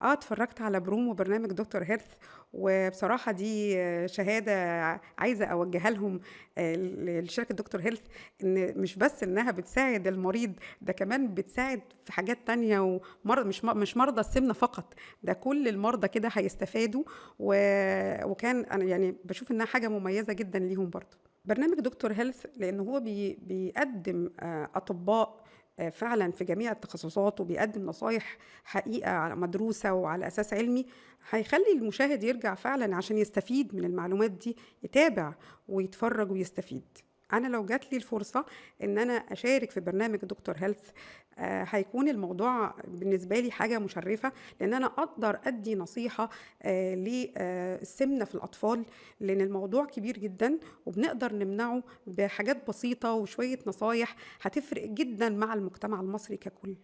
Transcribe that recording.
اتفرّجت على برومو برنامج دكتور هيلث، وبصراحة دي شهادة عايزة أوجّهها لهم لشركة دكتور هيلث، إن مش بس إنها بتساعد المريض، ده كمان بتساعد في حاجات تانية مش مرضى السمنة فقط، ده كل المرضى كده هيستفادوا، و وكان أنا يعني باشوف إنها حاجة مميزة جدًا ليهم برضه. برنامج دكتور هيلث لإن هو بيقدّم أطباء فعلًا في جميع التخصصات، وبيقدّم نصايح حقيقة مدروسة وعلى أساس علمي، هيخلّي المشاهد يرجع فعلًا عشان يستفيد من المعلومات دي، يتابع ويتفرّج ويستفيد. أنا لو جات لي الفرصة إن أنا أشارك في برنامج دكتور هيلث، هيكون الموضوع بالنسبة لي حاجة مشرّفة، لإن أنا أقدر أدّي نصيحة السمنة في الأطفال، لإن الموضوع كبير جدًا، وبنقدر نمنعه بحاجات بسيطة وشوية نصايح هتفرق جدًا مع المجتمع المصري ككل.